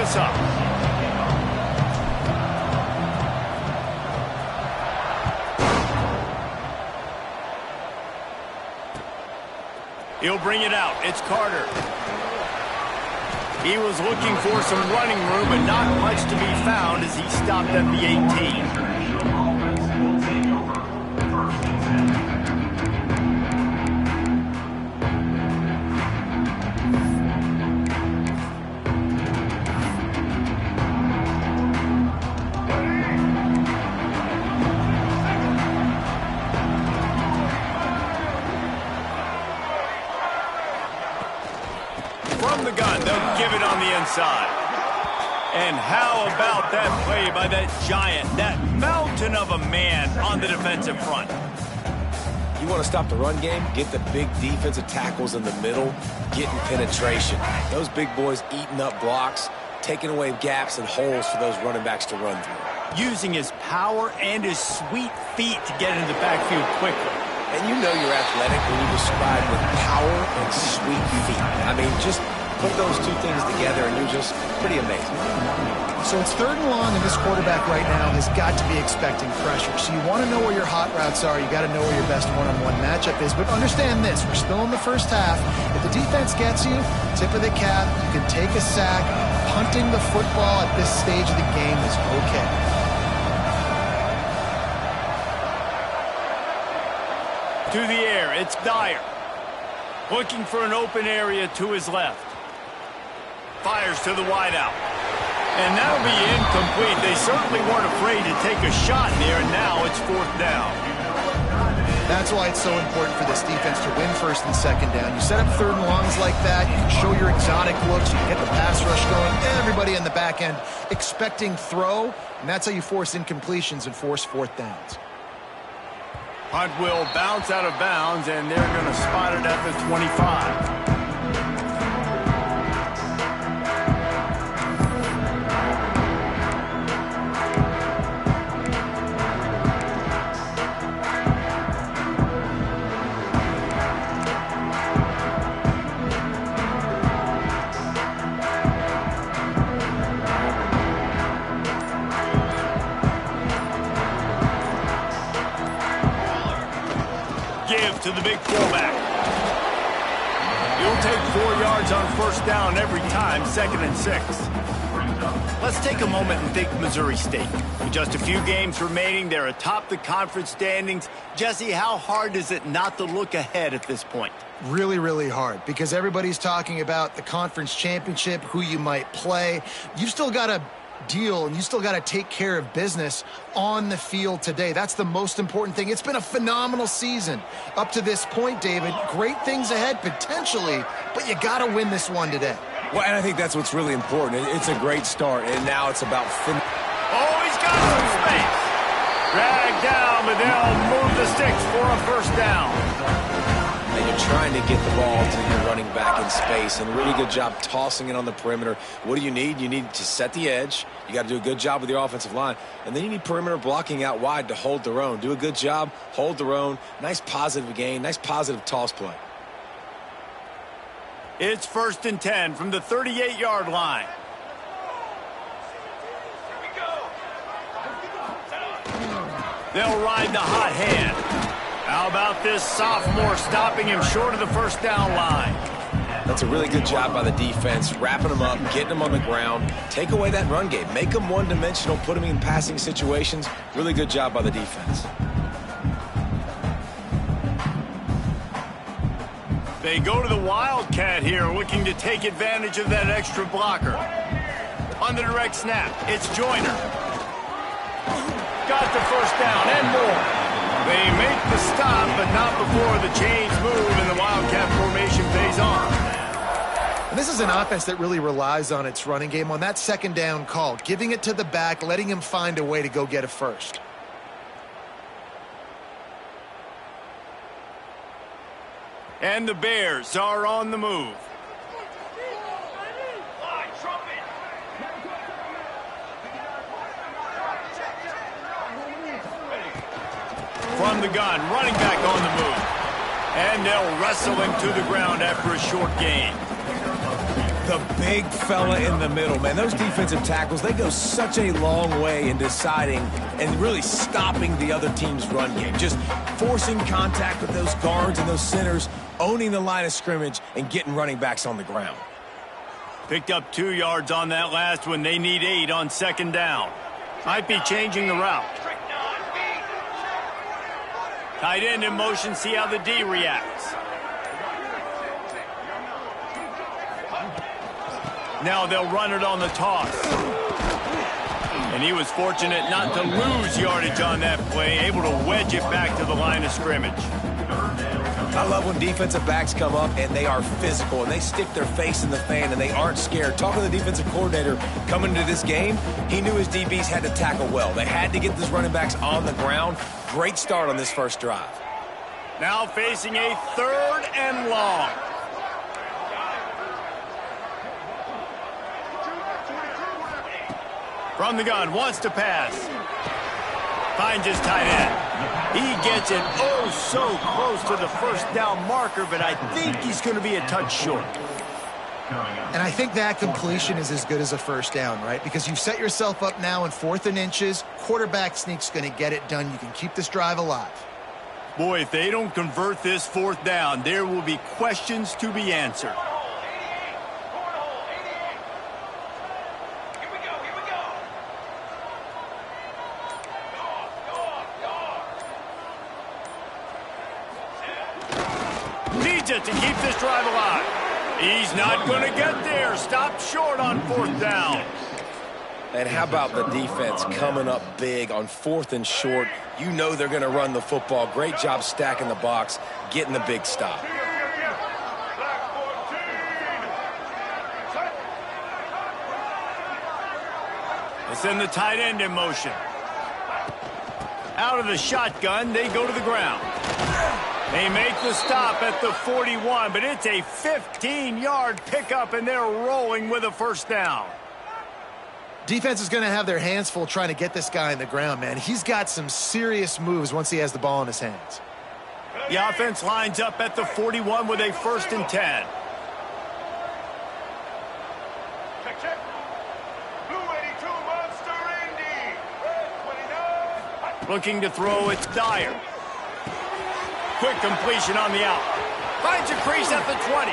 this up. He'll bring it out. It's Carter. He was looking for some running room, but not much to be found as he stopped at the 18. From the gun, they'll give it on the inside. And how about that play by that giant, that mountain of a man on the defensive front? You want to stop the run game? Get the big defensive tackles in the middle, getting penetration. Those big boys eating up blocks, taking away gaps and holes for those running backs to run through. Using his power and his sweet feet to get into the backfield quickly. And you know you're athletic when you describe with power and sweet feet. I mean, just put those two things together and you're just pretty amazing. So it's 3rd and long, and this quarterback right now has got to be expecting pressure. So you want to know where your hot routes are. You got to know where your best one-on-one matchup is. But understand this, we're still in the first half. If the defense gets you, tip of the cap, you can take a sack. Punting the football at this stage of the game is okay. To the air, it's Dyer. Looking for an open area to his left. Fires to the wideout. And that'll be incomplete. They certainly weren't afraid to take a shot there, and now it's 4th down. That's why it's so important for this defense to win 1st and 2nd down. You set up 3rd and longs like that, you can show your exotic looks, you can get the pass rush going, everybody in the back end expecting throw, and that's how you force incompletions and force 4th downs. Hunt will bounce out of bounds, and they're going to spot it at the 25. To the big fullback. He'll take 4 yards on 1st down every time, 2nd and 6. Let's take a moment and think Missouri State. With just a few games remaining, they're atop the conference standings. Jesse, how hard is it not to look ahead at this point? Really, really hard, because everybody's talking about the conference championship, who you might play. You've still got to deal, and you still got to take care of business on the field today. That's the most important thing. It's been a phenomenal season up to this point, David. Great things ahead, potentially, but you got to win this one today. Well, and I think that's what's really important. It's a great start, and now it's about Oh, he's got some space. Dragged down, but they'll move the sticks for a 1st down. And you're trying to get the ball to your running back in space, and a really good job tossing it on the perimeter. What do you need? You need to set the edge. You got to do a good job with your offensive line. And then you need perimeter blocking out wide to hold their own. Do a good job, hold their own. Nice positive gain, nice positive toss play. It's 1st and 10 from the 38-yard line. They'll ride the hot hand. How about this sophomore stopping him short of the 1st down line? That's a really good job by the defense, wrapping them up, getting them on the ground. Take away that run game. Make them one-dimensional, put them in passing situations. Really good job by the defense. They go to the Wildcat here, looking to take advantage of that extra blocker. On the direct snap, it's Joyner. Got the 1st down and more. They make the stop, but not before the chains move and the Wildcat formation pays off. And this is an offense that really relies on its running game on that 2nd down call, giving it to the back, letting him find a way to go get a 1st. And the Bears are on the move. From the gun, running back on the move. And they'll wrestle him to the ground after a short gain. The big fella in the middle, man. Those defensive tackles, they go such a long way in deciding and really stopping the other team's run game. Just forcing contact with those guards and those centers, owning the line of scrimmage, and getting running backs on the ground. Picked up 2 yards on that last one. They need 8 on second down. Might be changing the route. Tight end in motion, see how the D reacts. Now they'll run it on the toss. And he was fortunate not to lose yardage on that play, able to wedge it back to the line of scrimmage. I love when defensive backs come up and they are physical and they stick their face in the fan and they aren't scared. Talking to the defensive coordinator coming into this game, he knew his DBs had to tackle well. They had to get those running backs on the ground. Great start on this first drive. Now facing a 3rd and long. From the gun, wants to pass. Finds his tight end. He gets it oh so close to the first down marker, but I think he's going to be a touch short. And I think that completion is as good as a first down, right? Because you've set yourself up now in 4th and inches. Quarterback sneak's going to get it done. You can keep this drive alive. Boy, if they don't convert this 4th down, there will be questions to be answered. Needs it to keep this drive alive. He's not going to get there. Stopped short on 4th down. And how about the defense coming up big on 4th and short? You know they're going to run the football. Great job stacking the box, getting the big stop. They send the tight end in motion. Out of the shotgun, they go to the ground. They make the stop at the 41, but it's a 15-yard pickup, and they're rolling with a first down. Defense is going to have their hands full trying to get this guy in the ground, man. He's got some serious moves once he has the ball in his hands. The offense lines up at the 41 with a 1st and 10. Looking to throw, it's Dyer. Quick completion on the out. Finds a crease at the 20.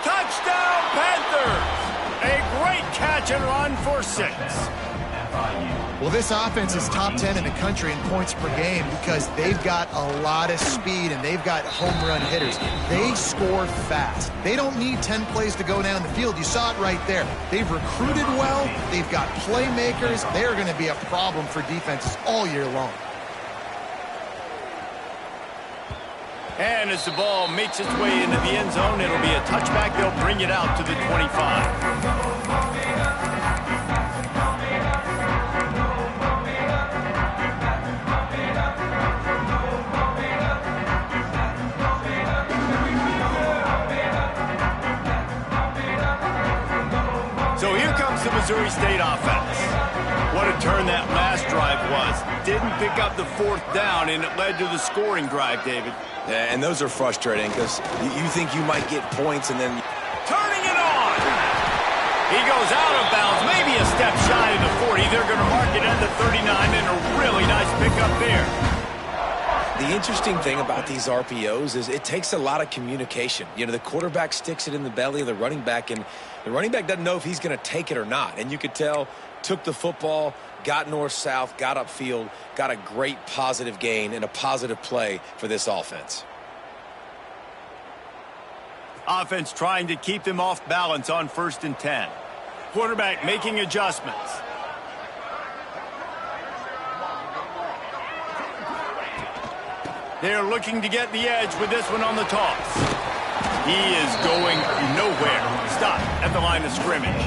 Touchdown, Panthers! A great catch and run for 6. Well, this offense is top 10 in the country in points per game because they've got a lot of speed and they've got home run hitters. They score fast. They don't need 10 plays to go down the field. You saw it right there. They've recruited well. They've got playmakers. They're going to be a problem for defenses all year long. And as the ball makes its way into the end zone, it'll be a touchback. They'll bring it out to the 25. So here comes the Missouri State offense. What a turn that last drive was. Didn't pick up the 4th down, and it led to the scoring drive, David. Yeah, and those are frustrating because you think you might get points and then... Turning it on! He goes out of bounds, maybe a step shy of the 40. They're going to mark it at the 39, and a really nice pickup there. The interesting thing about these RPOs is it takes a lot of communication. You know, the quarterback sticks it in the belly of the running back, and the running back doesn't know if he's going to take it or not. And you could tell, took the football, got north-south, got upfield, got a great positive gain and a positive play for this offense. Offense trying to keep them off balance on 1st and 10. Quarterback making adjustments. They're looking to get the edge with this one on the toss. He is going nowhere. Stop at the line of scrimmage.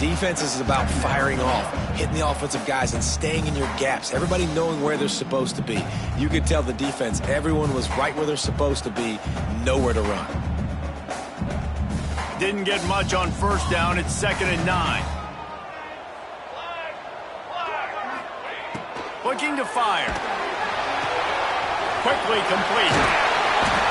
Defense is about firing off, hitting the offensive guys and staying in your gaps. Everybody knowing where they're supposed to be. You could tell the defense, everyone was right where they're supposed to be, nowhere to run. Didn't get much on 1st down. It's 2nd and 9. Looking to fire. Quickly complete.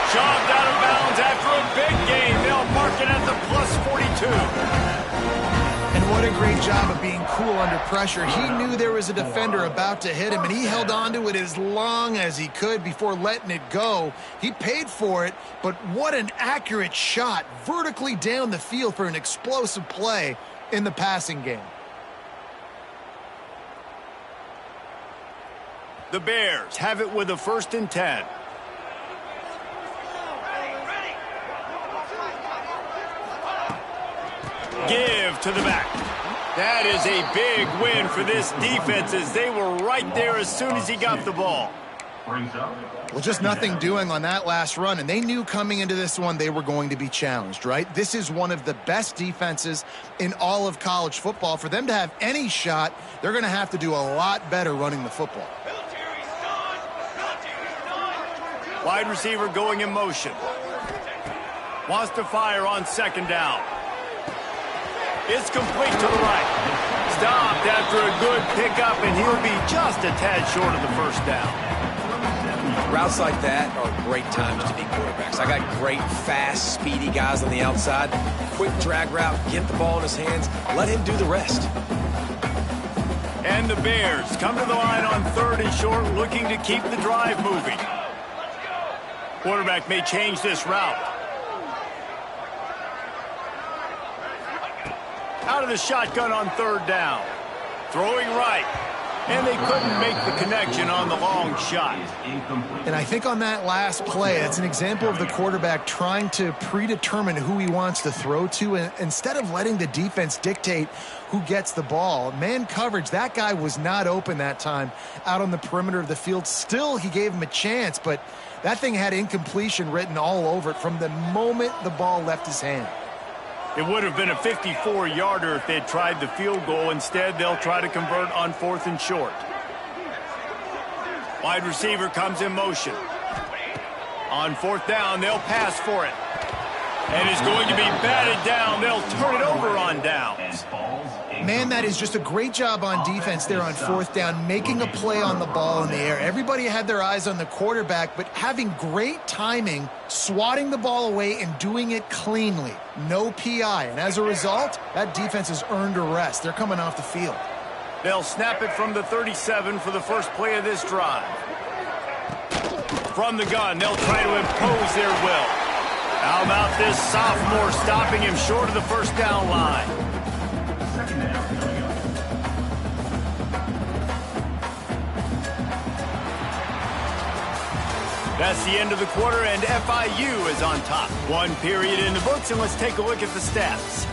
Shoved out of bounds after a big gain. They'll mark it at the +42. And what a great job of being cool under pressure. He knew there was a defender about to hit him, and he held on to it as long as he could before letting it go. He paid for it, but what an accurate shot vertically down the field for an explosive play in the passing game. The Bears have it with a 1st and 10. Give to the back. That is a big win for this defense as they were right there as soon as he got the ball. Well, just nothing doing on that last run, and they knew coming into this one they were going to be challenged, right? This is one of the best defenses in all of college football. For them to have any shot, they're going to have to do a lot better running the football. Wide receiver going in motion. Wants to fire on 2nd down. It's complete to the right. Stopped after a good pickup, and he'll be just a tad short of the 1st down. Routes like that are great times to be quarterbacks. I got great, fast, speedy guys on the outside. Quick drag route, get the ball in his hands, let him do the rest. And the Bears come to the line on 3rd and short, looking to keep the drive moving. Quarterback may change this route. Out of the shotgun on 3rd down. Throwing right. And they couldn't make the connection on the long shot. And I think on that last play, that's an example of the quarterback trying to predetermine who he wants to throw to. And instead of letting the defense dictate who gets the ball, man coverage, that guy was not open that time out on the perimeter of the field. Still, he gave him a chance, but that thing had incompletion written all over it from the moment the ball left his hand. It would have been a 54-yarder if they'd tried the field goal. Instead, they'll try to convert on 4th and short. Wide receiver comes in motion. On 4th down, they'll pass for it. And it's going to be batted down. They'll turn it over on downs. Man, that is just a great job on defense there on 4th down, making a play on the ball in the air. Everybody had their eyes on the quarterback, but having great timing, swatting the ball away and doing it cleanly. No PI. And as a result, that defense has earned a rest. They're coming off the field. They'll snap it from the 37 for the first play of this drive. From the gun, they'll try to impose their will. How about this sophomore stopping him short of the 1st down line? That's the end of the quarter, and FIU is on top. 1 period in the books, and let's take a look at the stats.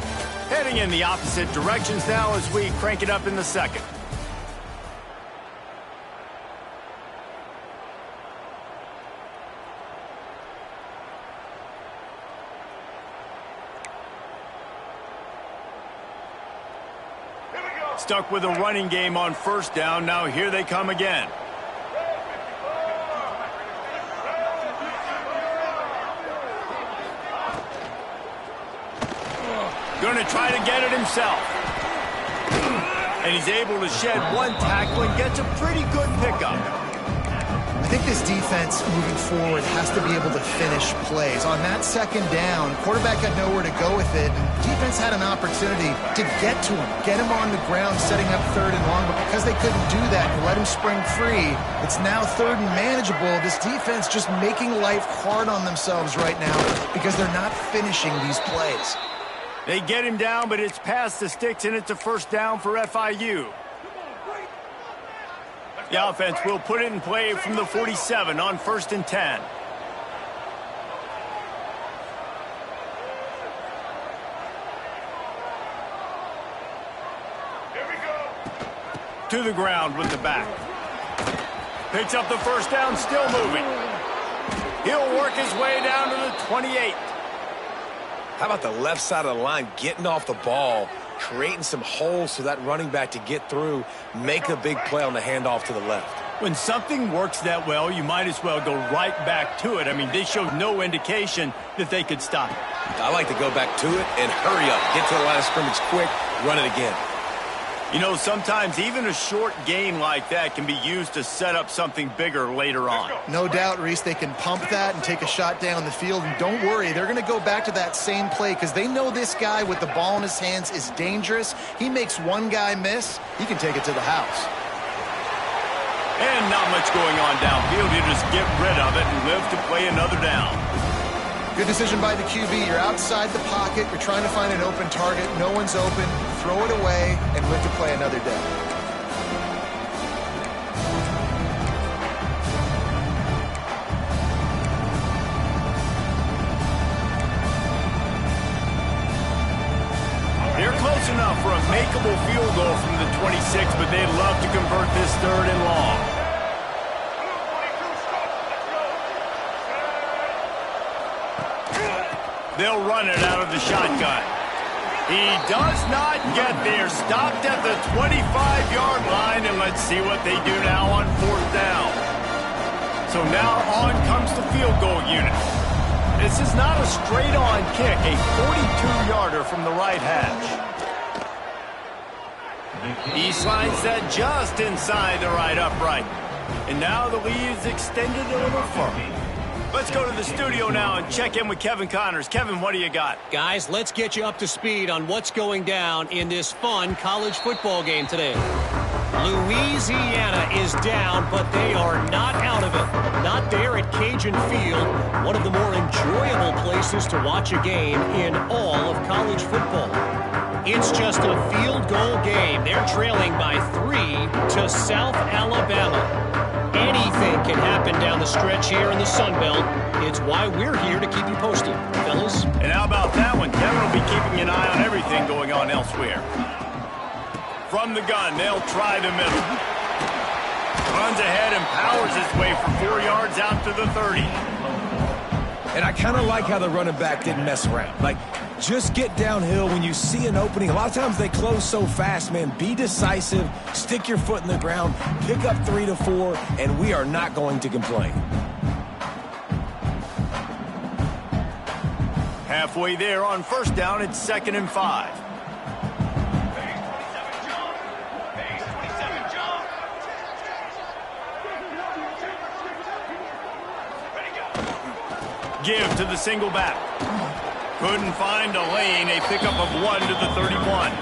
Heading in the opposite directions now as we crank it up in the 2nd. Stuck with a running game on 1st down. Now here they come again. Going to try to get it himself. And he's able to shed 1 tackle and gets a pretty good pickup. I think this defense moving forward has to be able to finish plays. On that 2nd down, quarterback had nowhere to go with it, and defense had an opportunity to get to him, get him on the ground, setting up 3rd and long, but because they couldn't do that and let him spring free, it's now 3rd and manageable. This defense just making life hard on themselves right now because they're not finishing these plays. They get him down, but it's past the sticks, and it's a 1st down for FIU. The offense will put it in play from the 47 on 1st and 10. Here we go. To the ground with the back. Picks up the 1st down, still moving. He'll work his way down to the 28. How about the left side of the line getting off the ball, creating some holes for that running back to get through, make a big play on the handoff to the left. When something works that well, you might as well go right back to it. I mean, they showed no indication that they could stop it. I like to go back to it and hurry up. Get to the line of scrimmage quick, run it again. You know, sometimes even a short gain like that can be used to set up something bigger later on. No doubt, Reese, they can pump that and take a shot down the field. And don't worry, they're going to go back to that same play because they know this guy with the ball in his hands is dangerous. He makes one guy miss, he can take it to the house. And not much going on downfield. You just get rid of it and live to play another down. Good decision by the QB. You're outside the pocket. You're trying to find an open target. No one's open. Throw it away and live to play another day. They're close enough for a makeable field goal from the 26, but they'd love to convert this 3rd and long. They'll run it out of the shotgun. He does not get there. Stopped at the 25-yard line, and let's see what they do now on 4th down. So now on comes the field goal unit. This is not a straight-on kick, a 42-yarder from the right hash. He slides that just inside the right upright. And now the lead is extended a little further. Let's go to the studio now and check in with Kevin Connors. Kevin, what do you got? Guys, let's get you up to speed on what's going down in this fun college football game today. Louisiana is down, but they are not out of it. Not there at Cajun Field, one of the more enjoyable places to watch a game in all of college football. It's just a field goal game. They're trailing by 3 to South Alabama. Anything can happen down the stretch here in the Sun Belt. It's why we're here to keep you posted, fellas. And how about that one? Kevin will be keeping an eye on everything going on elsewhere. From the gun, they'll try the middle. Runs ahead and powers his way for 4 yards out to the 30. And I kind of like how the running back didn't mess around. Like, just get downhill when you see an opening. A lot of times they close so fast, man. Be decisive, stick your foot in the ground, pick up 3 to 4, and we are not going to complain. Halfway there on 1st down, it's 2nd and 5. Give to the single back. Couldn't find a lane. A pickup of 1 to the 31.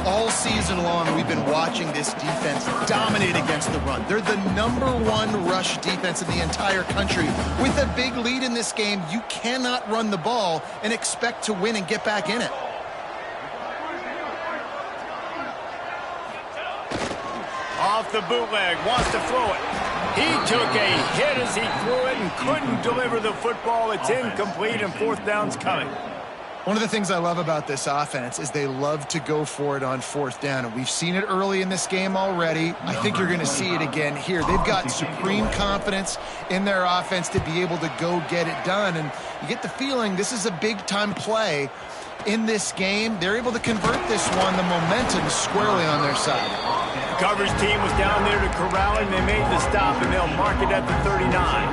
All season long, we've been watching this defense dominate against the run. They're the #1 rush defense in the entire country. With a big lead in this game, you cannot run the ball and expect to win and get back in it. Off the bootleg, wants to throw it. He took a hit as he threw it and couldn't deliver the football. It's incomplete, and 4th down's coming. One of the things I love about this offense is they love to go for it on 4th down. And we've seen it early in this game already. I think you're going to see it again here. They've got supreme confidence in their offense to be able to go get it done. And you get the feeling this is a big-time play in this game. They're able to convert this one. The momentum is squarely on their side. The coverage team was down there to corral him. They made the stop, and they'll mark it at the 39.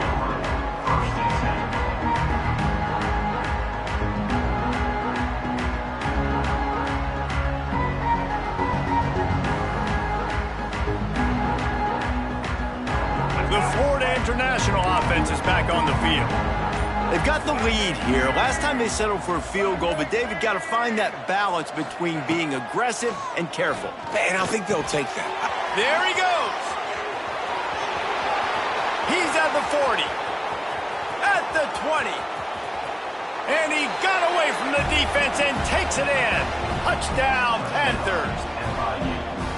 The Florida International offense is back on the field. They've got the lead here. Last time they settled for a field goal, but David got to find that balance between being aggressive and careful. And I think they'll take that. There he goes. He's at the 40. At the 20. And he got away from the defense and takes it in. Touchdown, Panthers.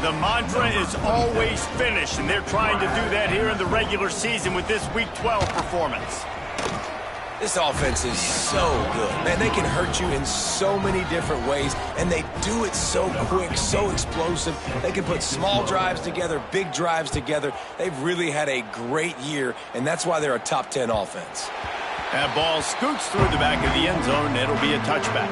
The mantra is always finish, and they're trying to do that here in the regular season with this Week 12 performance. This offense is so good. Man, they can hurt you in so many different ways, and they do it so quick, so explosive. They can put small drives together, big drives together. They've really had a great year, and that's why they're a top 10 offense. That ball scoots through the back of the end zone, and it'll be a touchback.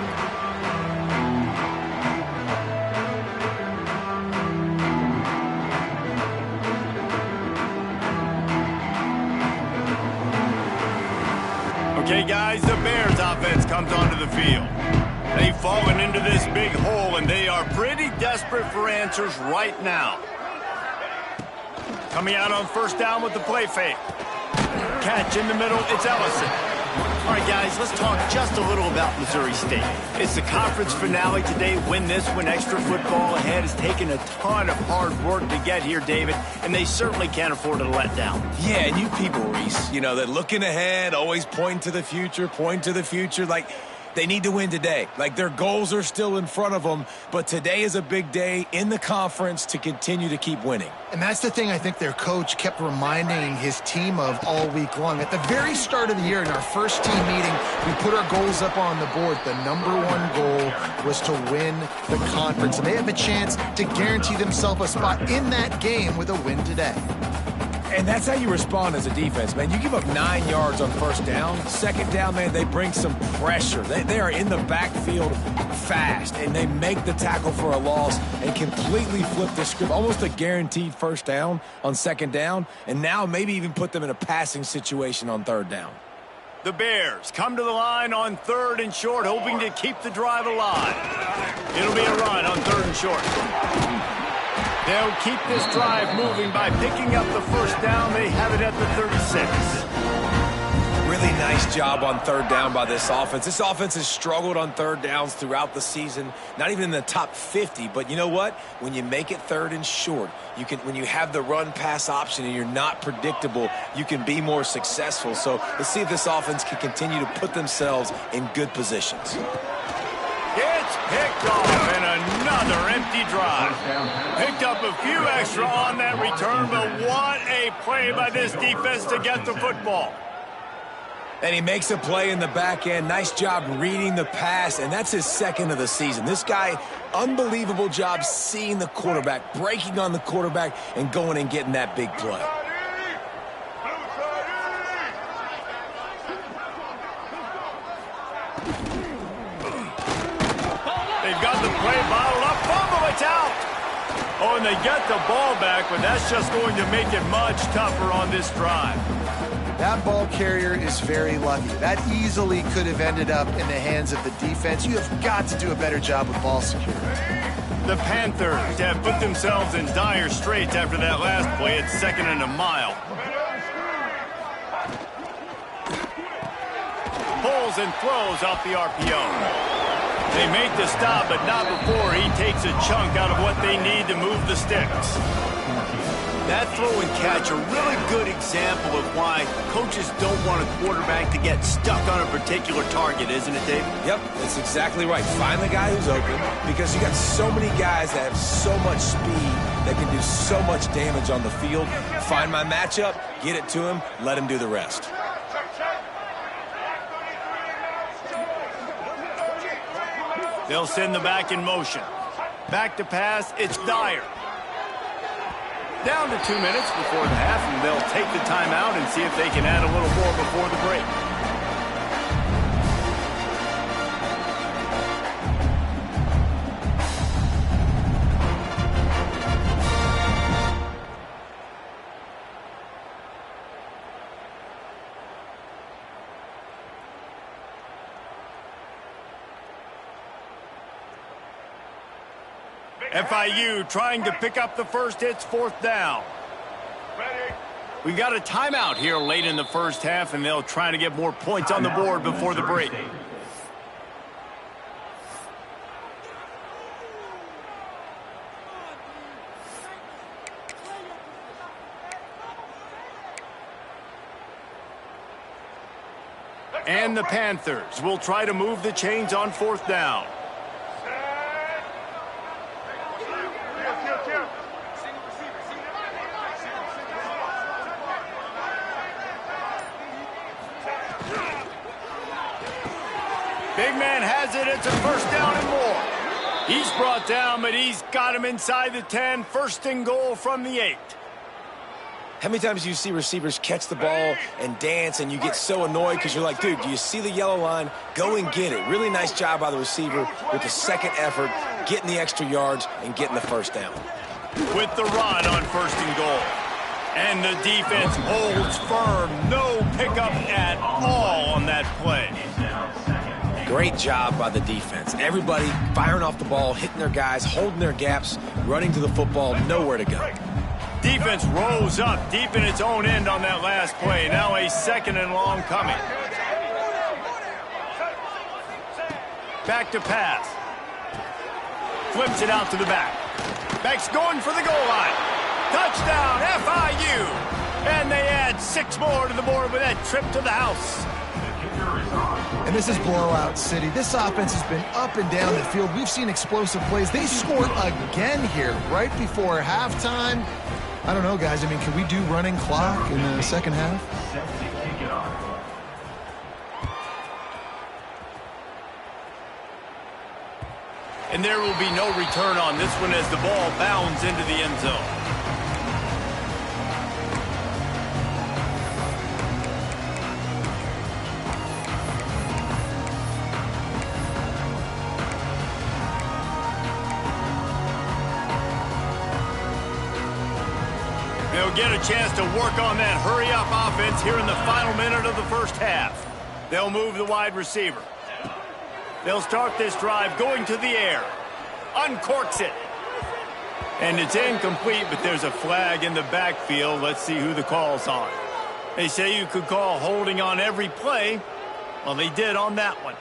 Okay, guys, the Bears offense comes onto the field. They've fallen into this big hole, and they are pretty desperate for answers right now. Coming out on first down with the play fake. Catch in the middle, it's Ellison. All right, guys, let's talk just a little about Missouri State. It's the conference finale today. Win this, win extra football ahead. Has taken a ton of hard work to get here, David, and they certainly can't afford to let down. Yeah, and you people, Reese, you know, that looking ahead, always point to the future, like they need to win today. Like their goals are still in front of them, but today is a big day in the conference to continue to keep winning. And that's the thing I think their coach kept reminding his team of all week long. At the very start of the year, in our first team meeting, we put our goals up on the board. The #1 goal was to win the conference, and they have a chance to guarantee themselves a spot in that game with a win today. And that's how you respond as a defense, man. You give up 9 yards on first down. Second down, man, they bring some pressure. They are in the backfield fast, and they make the tackle for a loss and completely flip the script. Almost a guaranteed first down on second down, and now maybe even put them in a passing situation on third down. The Bears come to the line on 3rd and short, hoping to keep the drive alive. It'll be a run on 3rd and short. They'll keep this drive moving by picking up the first down. They have it at the 36. Really nice job on third down by this offense. This offense has struggled on third downs throughout the season, not even in the top 50. But you know what? When you make it 3rd and short, when you have the run-pass option and you're not predictable, you can be more successful. So let's see if this offense can continue to put themselves in good positions. It's picked off, and another empty drive. Picked up a few extra on that return, but what a play by this defense to get the football. And he makes a play in the back end. Nice job reading the pass, and that's his 2nd of the season. This guy, unbelievable job seeing the quarterback, breaking on the quarterback, and going and getting that big play. They've got the play bottled up. Fumble, it's out. Oh, and they get the ball back, but that's just going to make it much tougher on this drive. That ball carrier is very lucky. That easily could have ended up in the hands of the defense. You have got to do a better job with ball security. The Panthers have put themselves in dire straits after that last play. It's 2nd and a mile. Pulls and throws off the RPO. They make the stop, but not before he takes a chunk out of what they need to move the sticks. That throw and catch, a really good example of why coaches don't want a quarterback to get stuck on a particular target, isn't it, David? Yep, that's exactly right. Find the guy who's open, because you got so many guys that have so much speed that can do so much damage on the field. Find my matchup, get it to him, let him do the rest. They'll send the back in motion. Back to pass, it's Dyer. Down to 2 minutes before the half, and they'll take the timeout and see if they can add a little more before the break. FIU trying to pick up the first. It's 4th down. We got a timeout here late in the first half, and they'll try to get more points on the board before the break. And the Panthers will try to move the chains on 4th down. Big man has it. It's a first down and more. He's brought down, but he's got him inside the 10. 1st and goal from the 8. How many times do you see receivers catch the ball and dance, and you get so annoyed because you're like, dude, do you see the yellow line? Go and get it. Really nice job by the receiver with the 2nd effort, getting the extra yards and getting the first down. With the run on 1st and goal. And the defense holds firm. No pickup at all on that play. Great job by the defense. Everybody firing off the ball, hitting their guys, holding their gaps, running to the football, nowhere to go. Defense rolls up deep in its own end on that last play. Now a 2nd and long coming. Back to pass. Flips it out to the back. Back's going for the goal line. Touchdown, FIU. And they add 6 more to the board with that trip to the house. And this is blowout city. This offense has been up and down the field. We've seen explosive plays. They scored again here right before halftime. I don't know, guys. I mean, can we do running clock in the second half? And there will be no return on this one as the ball bounds into the end zone. They'll get a chance to work on that hurry-up offense here in the final minute of the first half. They'll move the wide receiver. They'll start this drive going to the air. Uncorks it. And it's incomplete, but there's a flag in the backfield. Let's see who the call's on. They say you could call holding on every play. Well, they did on that one.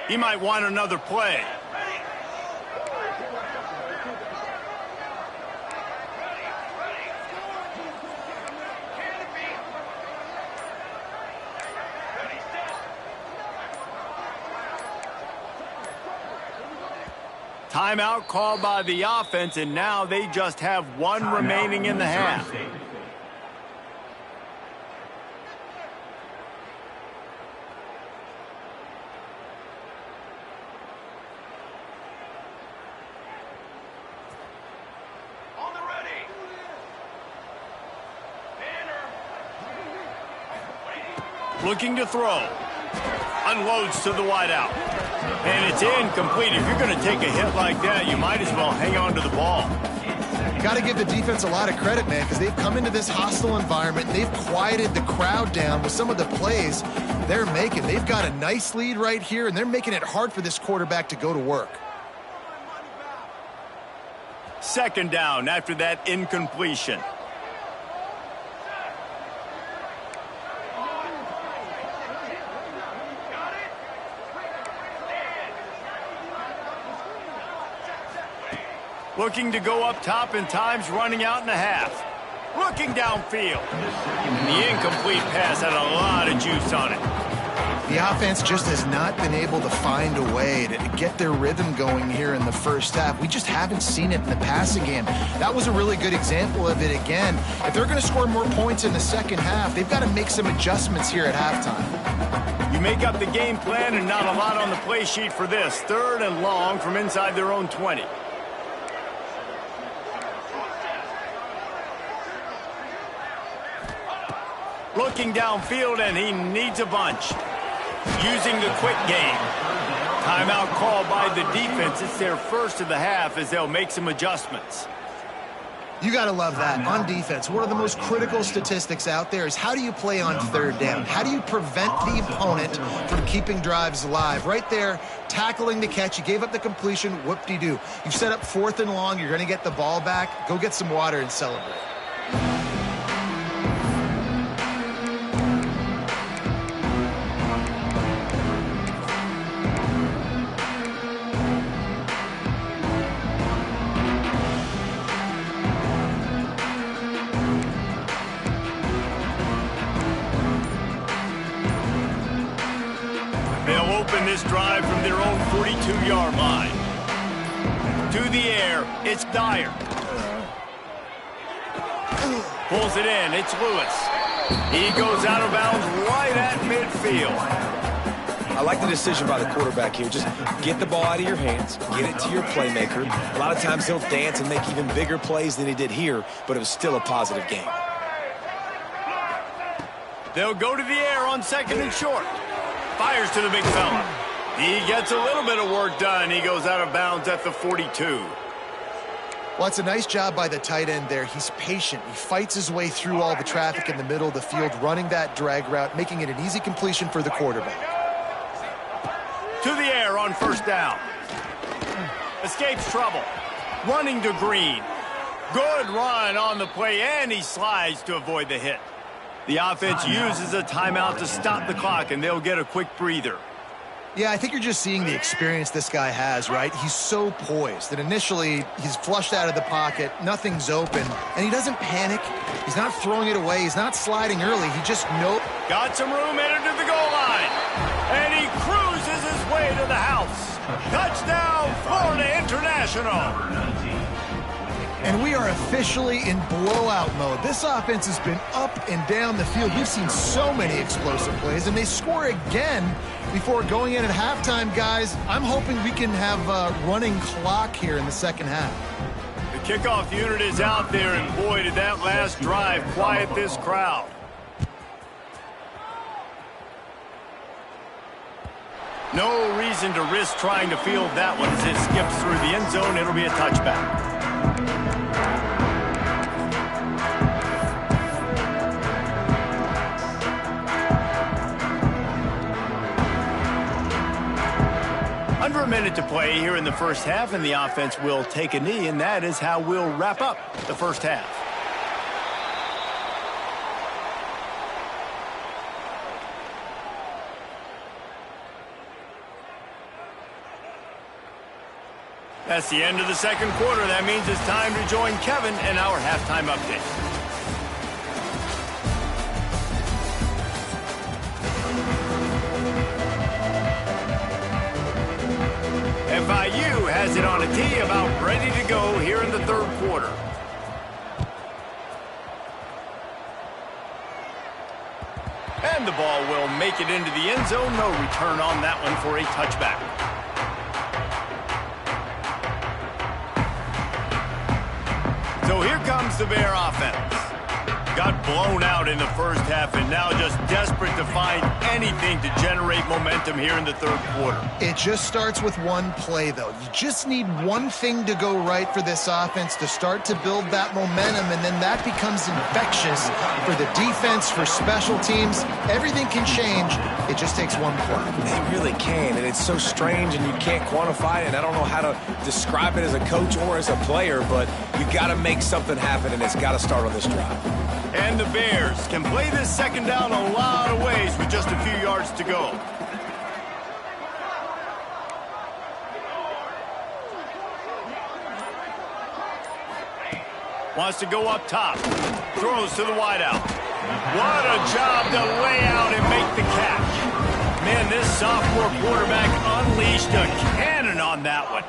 He might want another play. Timeout called by the offense, and now they just have 1 remaining in the half. Looking to throw. Unloads to the wideout. And it's incomplete. If you're going to take a hit like that, you might as well hang on to the ball. Got to give the defense a lot of credit, man, because they've come into this hostile environment. They've quieted the crowd down with some of the plays they're making. They've got a nice lead right here, and they're making it hard for this quarterback to go to work. 2nd down after that incompletion. Looking to go up top, and time's running out in the half. Looking downfield. And the incomplete pass had a lot of juice on it. The offense just has not been able to find a way to get their rhythm going here in the first half. We just haven't seen it in the passing game. That was a really good example of it again. If they're going to score more points in the second half, they've got to make some adjustments here at halftime. You make up the game plan and not a lot on the play sheet for this. 3rd and long from inside their own 20. Looking downfield, and he needs a bunch. Using the quick game. Timeout called by the defense. It's their first of the half as they'll make some adjustments. You got to love that. On defense, one of the most critical statistics out there is how do you play on 3rd down? How do you prevent the opponent from keeping drives alive? Right there, tackling the catch. You gave up the completion. Whoop-de-doo. You've set up 4th and long. You're going to get the ball back. Go get some water and celebrate. This drive from their own 42-yard line. To the air, it's Dyer. Pulls it in, it's Lewis. He goes out of bounds right at midfield. I like the decision by the quarterback here. Just get the ball out of your hands, get it to your playmaker. A lot of times he'll dance and make even bigger plays than he did here, but it was still a positive game. They'll go to the air on 2nd and short. Fires to the big fella. He gets a little bit of work done. He goes out of bounds at the 42. Well, it's a nice job by the tight end there. He's patient. He fights his way through all the traffic in the middle of the field, running that drag route, making it an easy completion for the quarterback. To the air on first down. Escapes trouble. Running to Green. Good run on the play, and he slides to avoid the hit. The offense uses a timeout to stop the clock, and they'll get a quick breather. Yeah, I think you're just seeing the experience this guy has, right? He's so poised that initially he's flushed out of the pocket, nothing's open, and he doesn't panic. He's not throwing it away. He's not sliding early. He just knows. Got some room, headed to the goal line, and he cruises his way to the house. Touchdown, Florida International. And we are officially in blowout mode. This offense has been up and down the field. We've seen so many explosive plays, and they score again before going in at halftime, guys. I'm hoping we can have a running clock here in the second half. The kickoff unit is out there, and boy, did that last drive quiet this crowd. No reason to risk trying to field that one as it skips through the end zone. It'll be a touchback. Under a minute to play here in the first half, and the offense will take a knee, and that is how we'll wrap up the first half. That's the end of the second quarter. That means it's time to join Kevin in our halftime update. FIU has it on a tee, about ready to go here in the third quarter. And the ball will make it into the end zone. No return on that one for a touchback. So here comes the Bear offense. Got blown out in the first half and now just desperate to find anything to generate momentum here in the third quarter. It just starts with one play, though. You just need one thing to go right for this offense to start to build that momentum, and then that becomes infectious for the defense, for special teams. Everything can change. It just takes one play. It really can, and it's so strange, and you can't quantify it, and I don't know how to describe it as a coach or as a player, but you got to make something happen, and it's got to start on this drive. And the Bears can play this second down a lot of ways with just a few yards to go. Wants to go up top. Throws to the wideout. What a job to lay out and make the catch. Man, this sophomore quarterback unleashed a cannon on that one.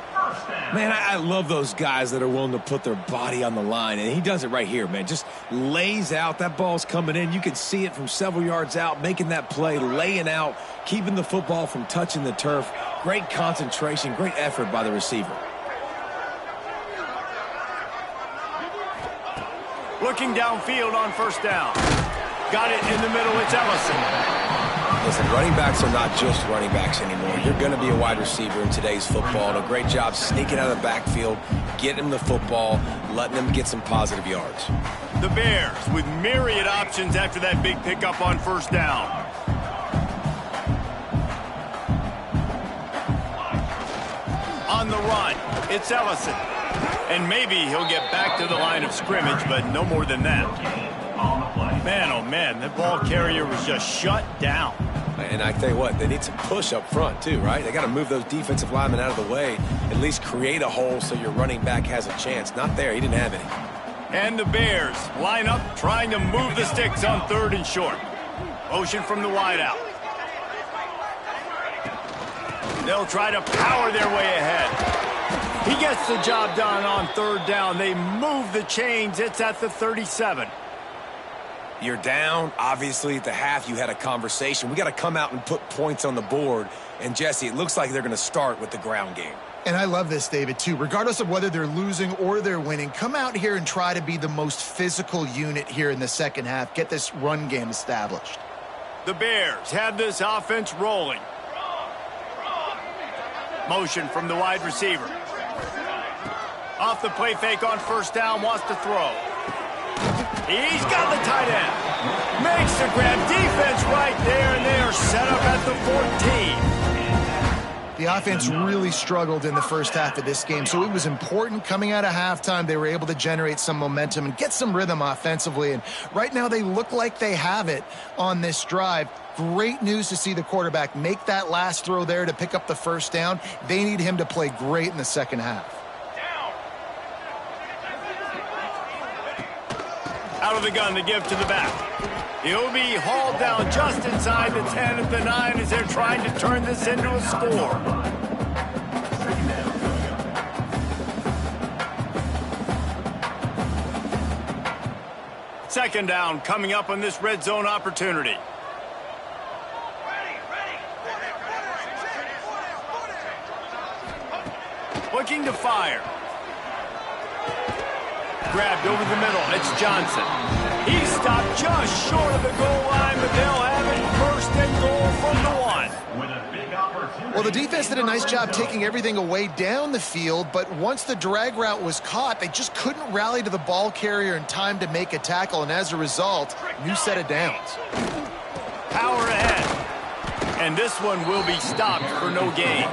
Man, I love those guys that are willing to put their body on the line, and he does it right here, man. Just lays out. That ball's coming in. You can see it from several yards out, making that play, laying out, keeping the football from touching the turf. Great concentration, great effort by the receiver. Looking downfield on first down. Got it in the middle. It's Ellison. Listen, running backs are not just running backs anymore. You're going to be a wide receiver in today's football. And a great job sneaking out of the backfield, getting them the football, letting them get some positive yards. The Bears with myriad options after that big pickup on first down. On the run, it's Ellison. And maybe he'll get back to the line of scrimmage, but no more than that. Man, oh man, the ball carrier was just shut down. And I tell you what, they need some push up front too, right? They got to move those defensive linemen out of the way, at least create a hole so your running back has a chance. Not there, he didn't have any. And the Bears line up trying to move the sticks on third and short. Motion from the wideout. They'll try to power their way ahead. He gets the job done on third down. They move the chains. It's at the 37. You're down. Obviously, at the half, you had a conversation. We got to come out and put points on the board. And, Jesse, it looks like they're going to start with the ground game. And I love this, David, too. Regardless of whether they're losing or they're winning, come out here and try to be the most physical unit here in the second half. Get this run game established. The Bears have this offense rolling. Motion from the wide receiver. Off the play fake on first down, wants to throw. He's got the tight end. Makes the grab. Defense right there, and they are set up at the 14. The offense really struggled in the first half of this game, so it was important coming out of halftime. They were able to generate some momentum and get some rhythm offensively, and right now they look like they have it on this drive. Great news to see the quarterback make that last throw there to pick up the first down. They need him to play great in the second half. Out of the gun to give to the back. He'll be hauled down just inside the 10 at the 9 as they're trying to turn this into a score. Second down coming up on this red zone opportunity. Looking to fire. Grabbed over the middle. It's Johnson. He stopped just short of the goal line, but they'll have it first and goal from the 1. Well, the defense did a nice job taking everything away down the field, but once the drag route was caught, they just couldn't rally to the ball carrier in time to make a tackle, and as a result, new set of downs. Power ahead. And this one will be stopped for no gain.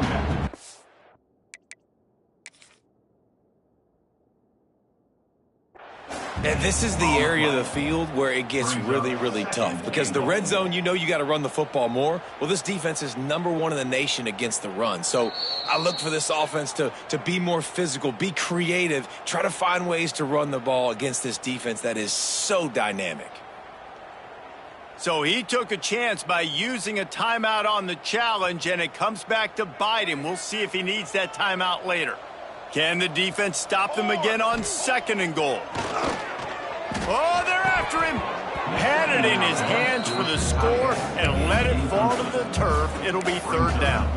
And this is the area of the field where it gets really, really tough. Because the red zone, you know you got to run the football more. Well, this defense is #1 in the nation against the run. So I look for this offense to be more physical, be creative, try to find ways to run the ball against this defense that is so dynamic. So he took a chance by using a timeout on the challenge, and it comes back to bite him. We'll see if he needs that timeout later. Can the defense stop them again on second and goal? Oh, they're after him. Had it in his hands for the score and let it fall to the turf. It'll be third down.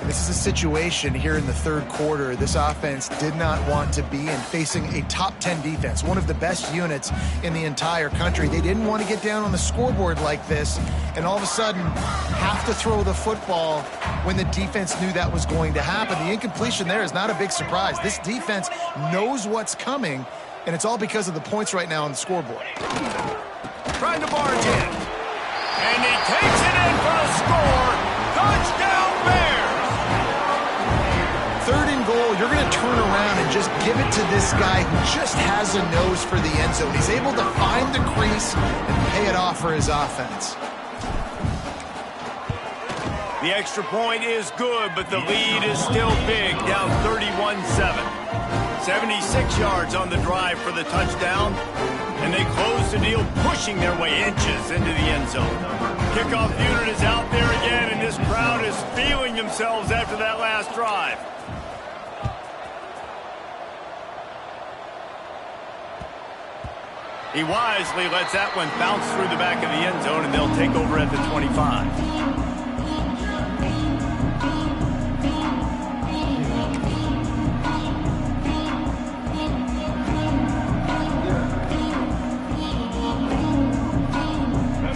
This is a situation here in the third quarter this offense did not want to be in, facing a top 10 defense, one of the best units in the entire country. They didn't want to get down on the scoreboard like this and all of a sudden have to throw the football when the defense knew that was going to happen. The incompletion there is not a big surprise. This defense knows what's coming, and it's all because of the points right now on the scoreboard. Trying to barge in. And he takes it in for a score. Touchdown Bears! Third and goal, you're going to turn around and just give it to this guy who just has a nose for the end zone. He's able to find the crease and pay it off for his offense. The extra point is good, but the lead is still big, down 31-7. 76 yards on the drive for the touchdown, and they close the deal, pushing their way inches into the end zone. Kickoff unit is out there again, and this crowd is feeling themselves after that last drive. He wisely lets that one bounce through the back of the end zone, and they'll take over at the 25.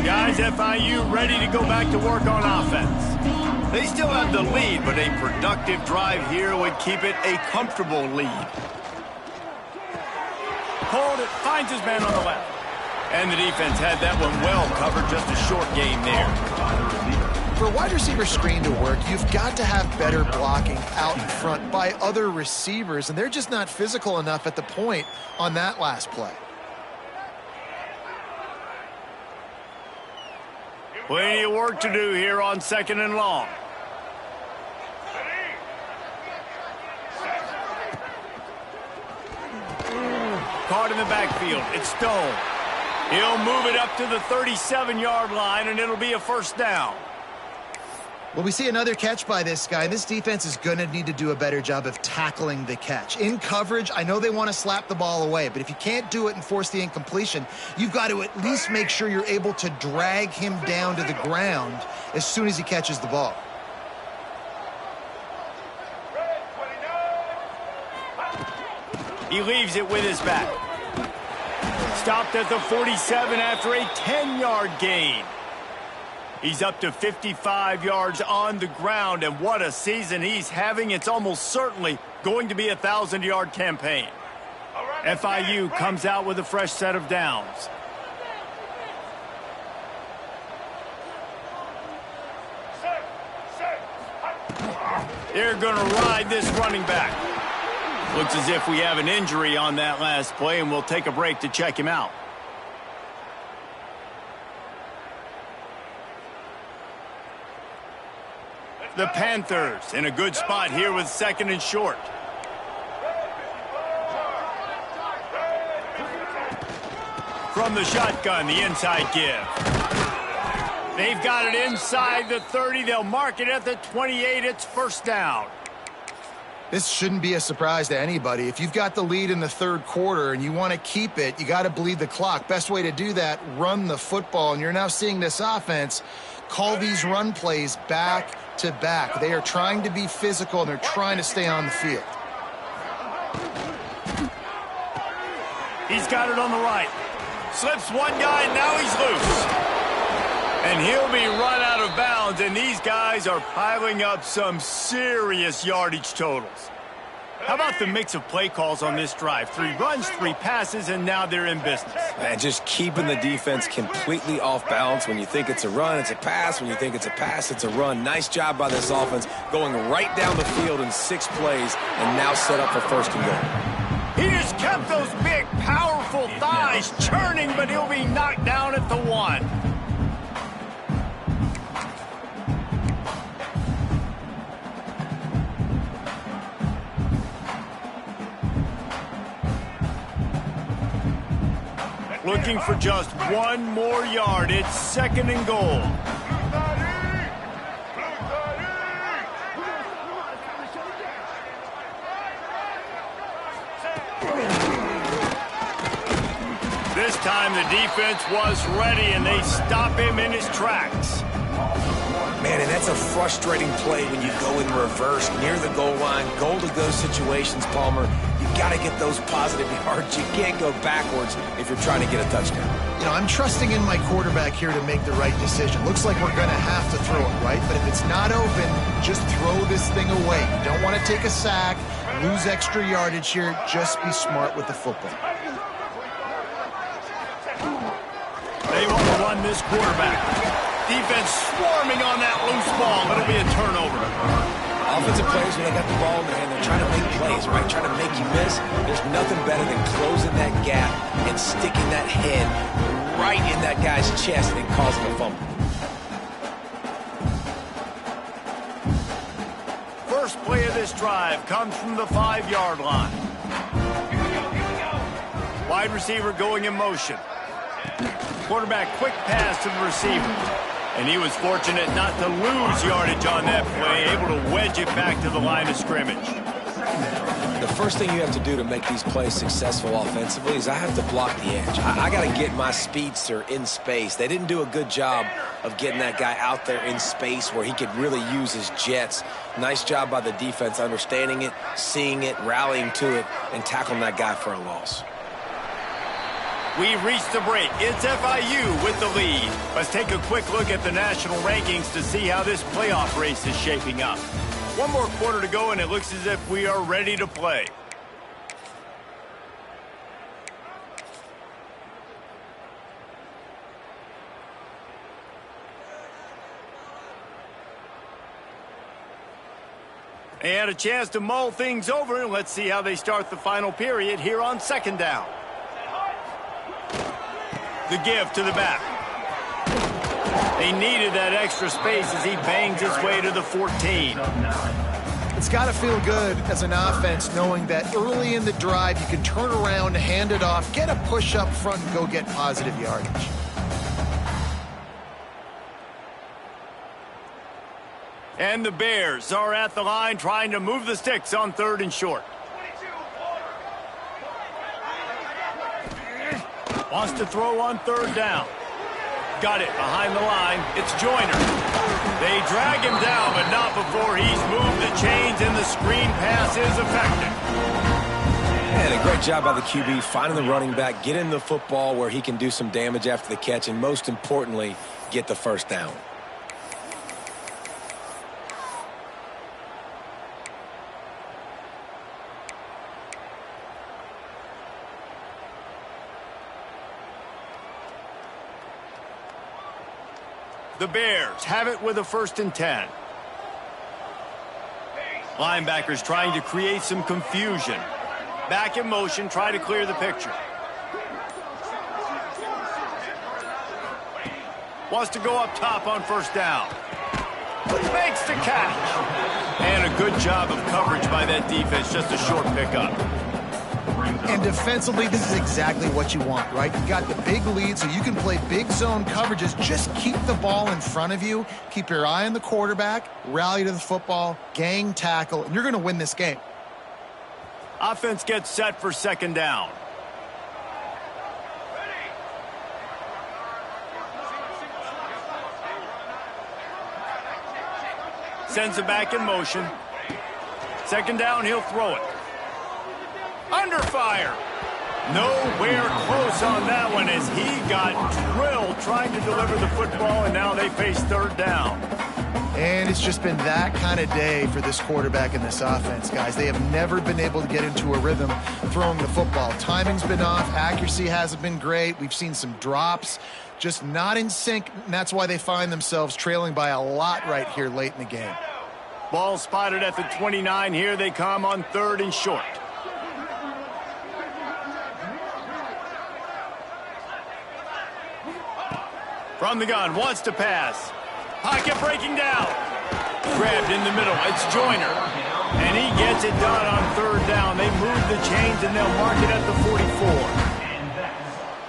Guys, FIU ready to go back to work on offense. They still have the lead, but a productive drive here would keep it a comfortable lead. Hold it, finds his man on the left. And the defense had that one well covered, just a short gain there. For a wide receiver screen to work, you've got to have better blocking out in front by other receivers, and they're just not physical enough at the point on that last play. Plenty of work to do here on second and long. Caught in the backfield. It's Stone. He'll move it up to the 37-yard line, and it'll be a first down. Well, we see another catch by this guy. This defense is going to need to do a better job of tackling the catch. In coverage, I know they want to slap the ball away, but if you can't do it and force the incompletion, you've got to at least make sure you're able to drag him down to the ground as soon as he catches the ball. He leaves it with his back. Stopped at the 47 after a 10-yard gain. He's up to 55 yards on the ground, and what a season he's having. It's almost certainly going to be a 1,000-yard campaign. FIU comes out with a fresh set of downs. They're going to ride this running back. Looks as if we have an injury on that last play, and we'll take a break to check him out. The Panthers in a good spot here with 2nd and short. From the shotgun, the inside give. They've got it inside the 30. They'll mark it at the 28. It's first down. This shouldn't be a surprise to anybody. If you've got the lead in the 3rd quarter and you want to keep it, you got to bleed the clock. Best way to do that, run the football. And you're now seeing this offense call these run plays back to back. They are trying to be physical, and they're trying to stay on the field. He's got it on the right. Slips one guy, and now he's loose. And he'll be run out of bounds, and these guys are piling up some serious yardage totals. How about the mix of play calls on this drive? 3 runs, 3 passes, and now they're in business. And just keeping the defense completely off balance. When you think it's a run, it's a pass. When you think it's a pass, it's a run. Nice job by this offense, going right down the field in 6 plays, and now set up for 1st and goal. He just kept those big, powerful thighs churning, but he'll be knocked down at the 1. Looking for just 1 more yard. It's 2nd and goal. This time the defense was ready, and they stop him in his tracks. Man, and that's a frustrating play when you go in reverse near the goal line. Goal-to-go situations, Palmer. You've got to get those positive yards. You can't go backwards if you're trying to get a touchdown. You know, I'm trusting in my quarterback here to make the right decision. Looks like we're going to have to throw it, right? But if it's not open, just throw this thing away. You don't want to take a sack, lose extra yardage here. Just be smart with the football. They want to run this quarterback. Defense swarming on that loose ball. It'll be a turnover. Offensive players, when they got the ball in their hand, they're trying to make plays, right? Trying to make you miss. There's nothing better than closing that gap and sticking that head right in that guy's chest and causing a fumble. First play of this drive comes from the 5-yard line. Wide receiver going in motion. Quarterback quick pass to the receiver. And he was fortunate not to lose yardage on that play, able to wedge it back to the line of scrimmage. The first thing you have to do to make these plays successful offensively is I have to block the edge. I got to get my speedster in space. They didn't do a good job of getting that guy out there in space where he could really use his jets. Nice job by the defense understanding it, seeing it, rallying to it, and tackling that guy for a loss. We've reached the break. It's FIU with the lead. Let's take a quick look at the national rankings to see how this playoff race is shaping up. 1 more quarter to go, and it looks as if we are ready to play. They had a chance to mull things over, and let's see how they start the final period here on 2nd down. The give to the back. They needed that extra space as he bangs his way to the 14. It's got to feel good as an offense knowing that early in the drive you can turn around, hand it off, get a push up front, and go get positive yardage. And the Bears are at the line trying to move the sticks on 3rd and short. Wants to throw on 3rd down. Got it behind the line. It's Joyner. They drag him down, but not before he's moved the chains, and the screen pass is effective. And a great job by the QB finding the running back, getting the football where he can do some damage after the catch, and most importantly, get the 1st down. The Bears have it with a 1st and 10. Linebackers trying to create some confusion. Back in motion, try to clear the picture. Wants to go up top on 1st down. Makes the catch. And a good job of coverage by that defense. Just a short pickup. And defensively, this is exactly what you want, right? You got the big lead, so you can play big zone coverages. Just keep the ball in front of you. Keep your eye on the quarterback. Rally to the football. Gang tackle. And you're going to win this game. Offense gets set for 2nd down. Sends it back in motion. 2nd down, he'll throw it. Under fire. Nowhere close on that one as he got drilled trying to deliver the football, and now they face 3rd down. And it's just been that kind of day for this quarterback and this offense, guys. They have never been able to get into a rhythm throwing the football. Timing's been off. Accuracy hasn't been great. We've seen some drops. Just not in sync, and that's why they find themselves trailing by a lot right here late in the game. Ball spotted at the 29. Here they come on 3rd and short. From the gun, wants to pass. Pocket breaking down. Grabbed in the middle. It's Joyner. And he gets it done on 3rd down. They move the chains, and they'll mark it at the 44.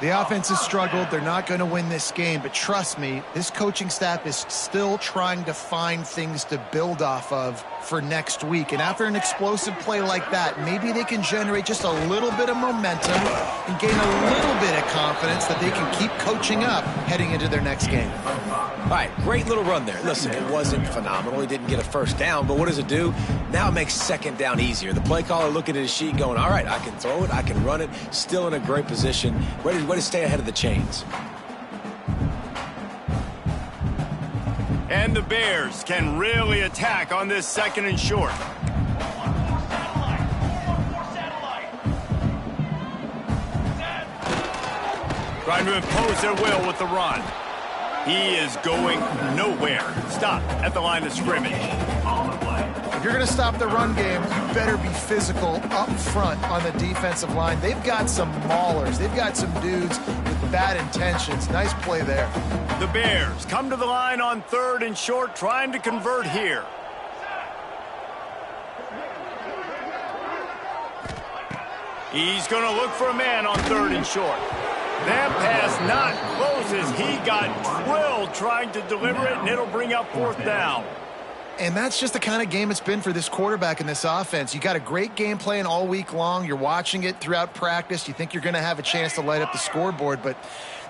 The offense has struggled. They're not going to win this game, but trust me, this coaching staff is still trying to find things to build off of for next week. And after an explosive play like that, maybe they can generate just a little bit of momentum and gain a little bit of confidence that they can keep coaching up heading into their next game. All right, great little run there. Listen, it wasn't phenomenal. He didn't get a 1st down, but what does it do? Now it makes 2nd down easier. The play caller looking at his sheet going, all right, I can throw it, I can run it, still in a great position, ready to stay ahead of the chains. And the Bears can really attack on this 2nd and short. Trying to impose their will with the run. He is going nowhere. Stop at the line of scrimmage. If you're going to stop the run game, you better be physical up front on the defensive line. They've got some maulers. They've got some dudes with bad intentions. Nice play there. The Bears come to the line on 3rd and short, trying to convert here. He's going to look for a man on 3rd and short. That pass not close as he got drilled trying to deliver it, and it'll bring up 4th down. And that's just the kind of game it's been for this quarterback and this offense. You got a great game plan all week long. You're watching it throughout practice. You think you're going to have a chance to light up the scoreboard, but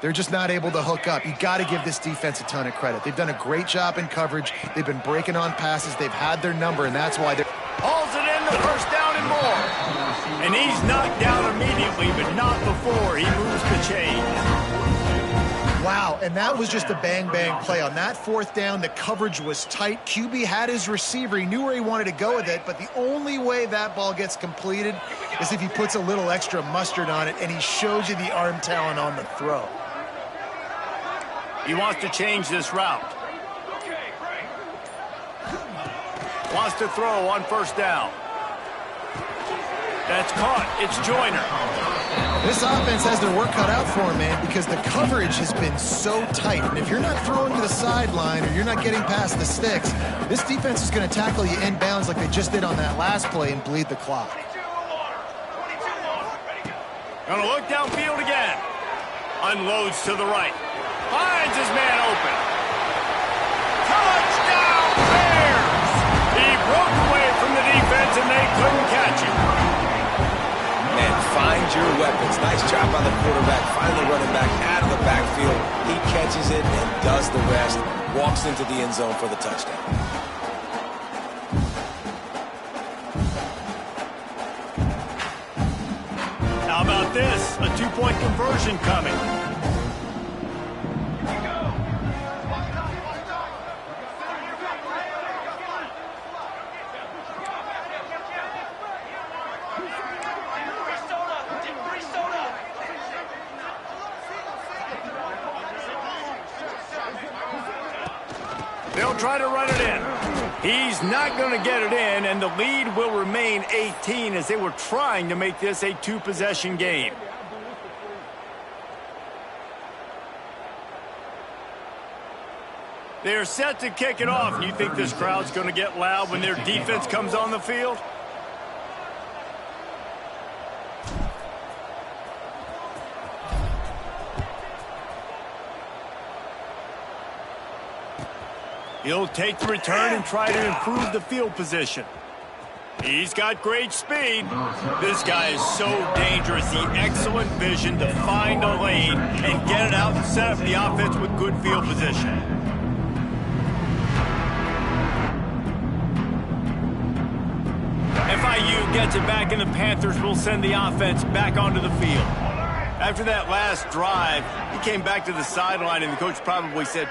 they're just not able to hook up. You got to give this defense a ton of credit. They've done a great job in coverage. They've been breaking on passes. They've had their number, and that's why they're... Hauls it in, the 1st down and more. And he's knocked down immediately, but not before he moves the chains. Wow, and that was just a bang-bang play. On that 4th down, the coverage was tight. QB had his receiver. He knew where he wanted to go with it, but the only way that ball gets completed is if he puts a little extra mustard on it, and he shows you the arm talent on the throw. He wants to change this route. Wants to throw on 1st down. That's caught. It's Joyner. This offense has their work cut out for them, man, because the coverage has been so tight. And if you're not throwing to the sideline or you're not getting past the sticks, this defense is going to tackle you inbounds like they just did on that last play and bleed the clock. Going to look downfield again. Unloads to the right. Finds his man open. Touchdown, Bears! He broke away from the defense and they couldn't catch him. And find your weapons. Nice job by the quarterback, finally running back out of the backfield. He catches it and does the rest. Walks into the end zone for the touchdown. How about this? A two-point conversion coming. He'll try to run it in. He's not going to get it in, and the lead will remain 18 as they were trying to make this a two-possession game. They're set to kick it off. You think this crowd's going to get loud when their defense comes on the field? He'll take the return and try to improve the field position. He's got great speed. This guy is so dangerous. The excellent vision to find a lane and get it out and set up the offense with good field position. FIU gets it back, and the Panthers will send the offense back onto the field. After that last drive, he came back to the sideline, and the coach probably said,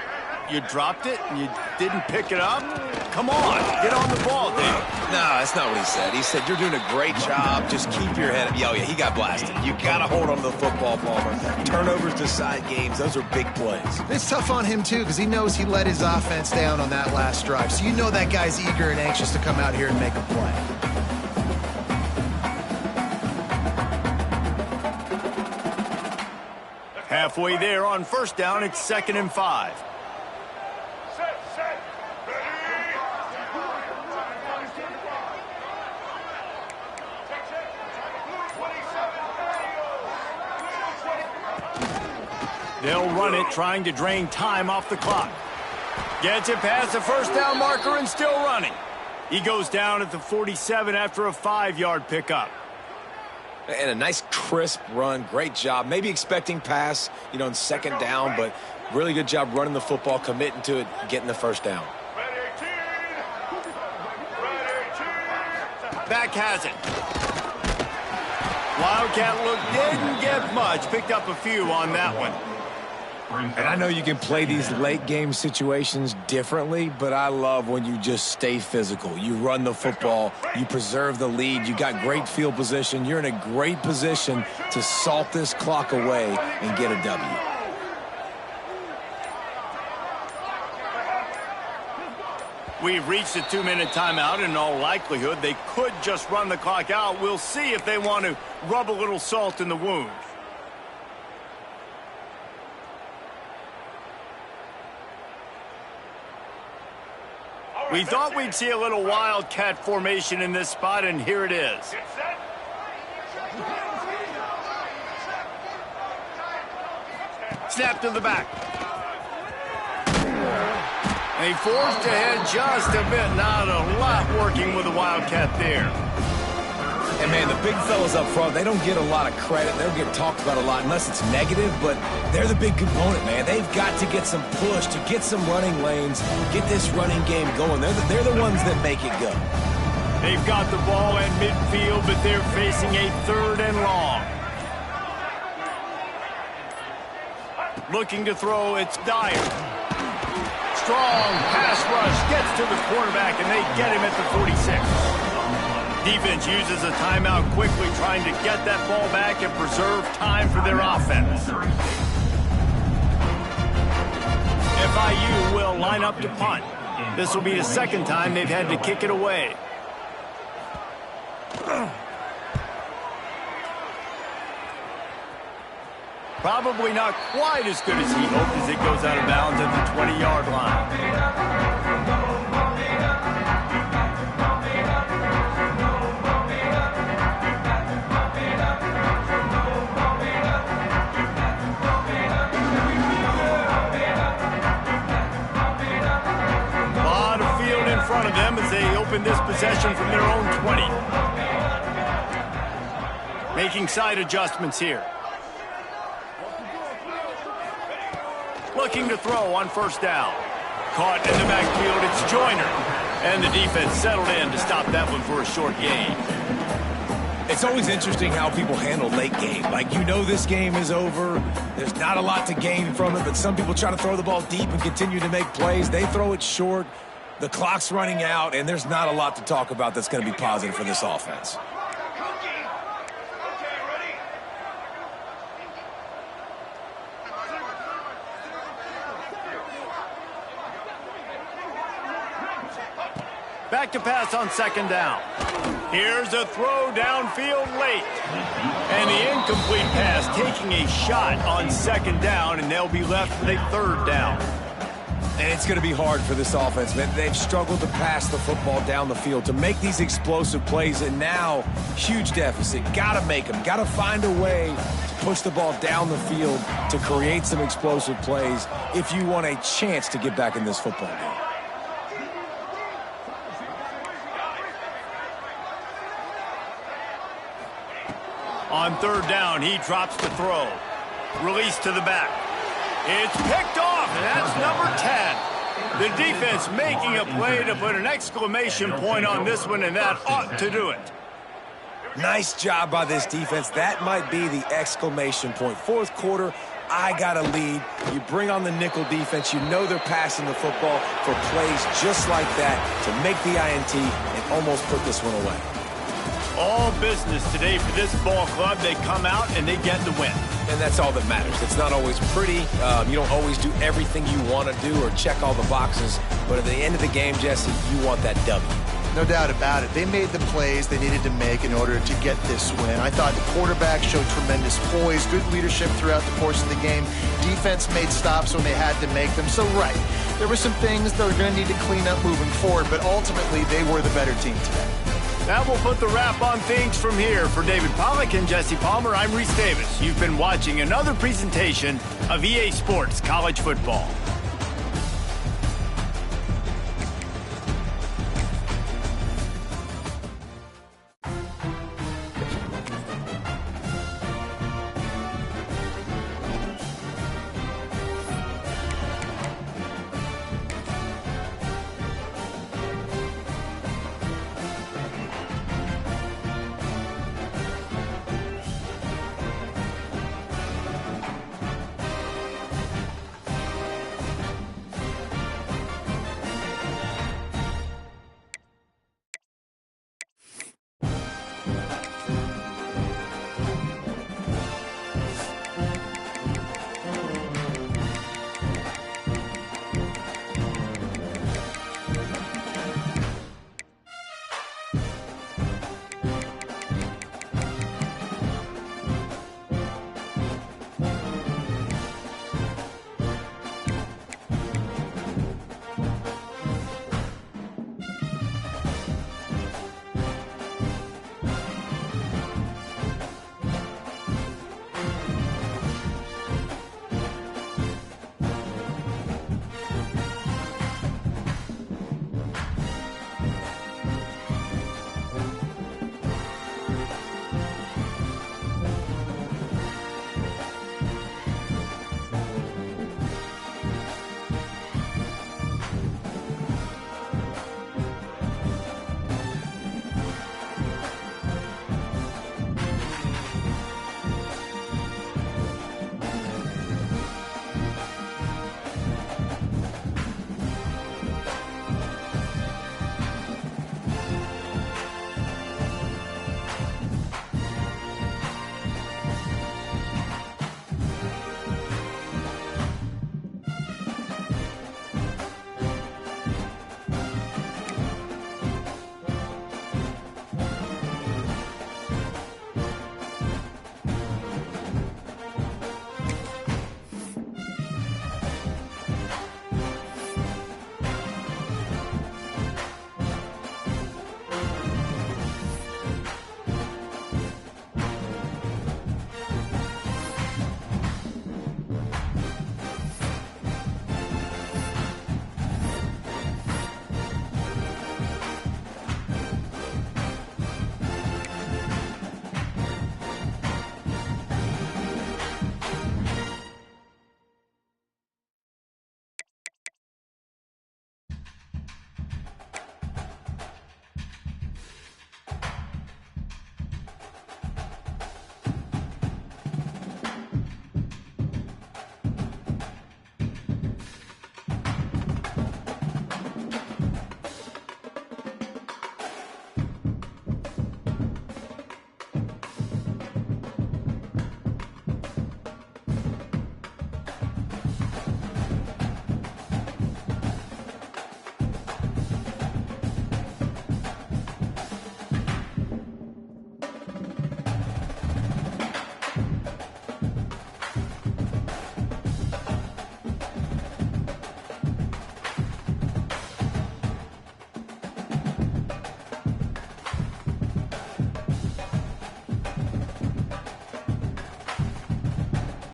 "You dropped it and you didn't pick it up? Come on, get on the ball, dude." No, that's not what he said. He said, "You're doing a great job. Just keep your head up." Oh, yeah, he got blasted. You got to hold on to the football, Palmer. Turnovers decide games. Those are big plays. It's tough on him, too, because he knows he let his offense down on that last drive. So you know that guy's eager and anxious to come out here and make a play. Halfway there on first down, it's 2nd and 5. They'll run it, trying to drain time off the clock. Gets it past the first down marker and still running. He goes down at the 47 after a 5-yard pickup. And a nice crisp run. Great job. Maybe expecting pass, in 2nd down, but really good job running the football, committing to it, getting the first down. Back has it. Wildcat look didn't get much. Picked up a few on that one. And I know you can play these late game situations differently, but I love when you just stay physical. You run the football, you preserve the lead, you got great field position. You're in a great position to salt this clock away and get a W. We've reached a 2-minute timeout. In all likelihood, they could just run the clock out. We'll see if they want to rub a little salt in the wound. We thought we'd see a little wildcat formation in this spot, and here it is. Snap to the back. And he forced ahead just a bit. Not a lot working with the wildcat there. And, man, the big fellas up front, they don't get a lot of credit. They don't get talked about a lot unless it's negative, but they're the big component, man. They've got to get some push, to get some running lanes, get this running game going. They're the ones that make it go. They've got the ball at midfield, but they're facing a 3rd and long. Looking to throw, it's Dyer. Strong pass rush, gets to the quarterback, and they get him at the 46. Defense uses a timeout quickly, trying to get that ball back and preserve time for their offense. FIU will line up to punt. This will be the 2nd time they've had to kick it away. Probably not quite as good as he hoped as it goes out of bounds at the 20-yard line. Front of them as they open this possession from their own 20. Making side adjustments here. Looking to throw on first down. Caught in the backfield, it's Joyner. And the defense settled in to stop that one for a short gain. It's always interesting how people handle late game. Like, this game is over. There's not a lot to gain from it, but some people try to throw the ball deep and continue to make plays. They throw it short. The clock's running out, and there's not a lot to talk about that's going to be positive for this offense. Back to pass on second down. Here's a throw downfield late. And the incomplete pass taking a shot on second down, and they'll be left with a third down. And it's going to be hard for this offense, man. They've struggled to pass the football down the field, to make these explosive plays, and now, huge deficit. Got to make them. Got to find a way to push the ball down the field to create some explosive plays if you want a chance to get back in this football game. On third down, he drops the throw. Release to the back. It's picked off, and that's number 10. The defense making a play to put an exclamation point on this one, and that ought to do it. Nice job by this defense. That might be the exclamation point. Fourth quarter, I got a lead. You bring on the nickel defense. You know they're passing the football for plays just like that to make the INT and almost put this one away. All business today for this ball club. They come out and they get the win. And that's all that matters. It's not always pretty. You don't always do everything you want to do or check all the boxes. But at the end of the game, Jesse, you want that W. No doubt about it. They made the plays they needed to make in order to get this win. I thought the quarterback showed tremendous poise, good leadership throughout the course of the game. Defense made stops when they had to make them. So, right, there were some things that we're going to need to clean up moving forward, but ultimately they were the better team today. That will put the wrap on things from here. For David Pollack and Jesse Palmer, I'm Reese Davis. You've been watching another presentation of EA Sports College Football.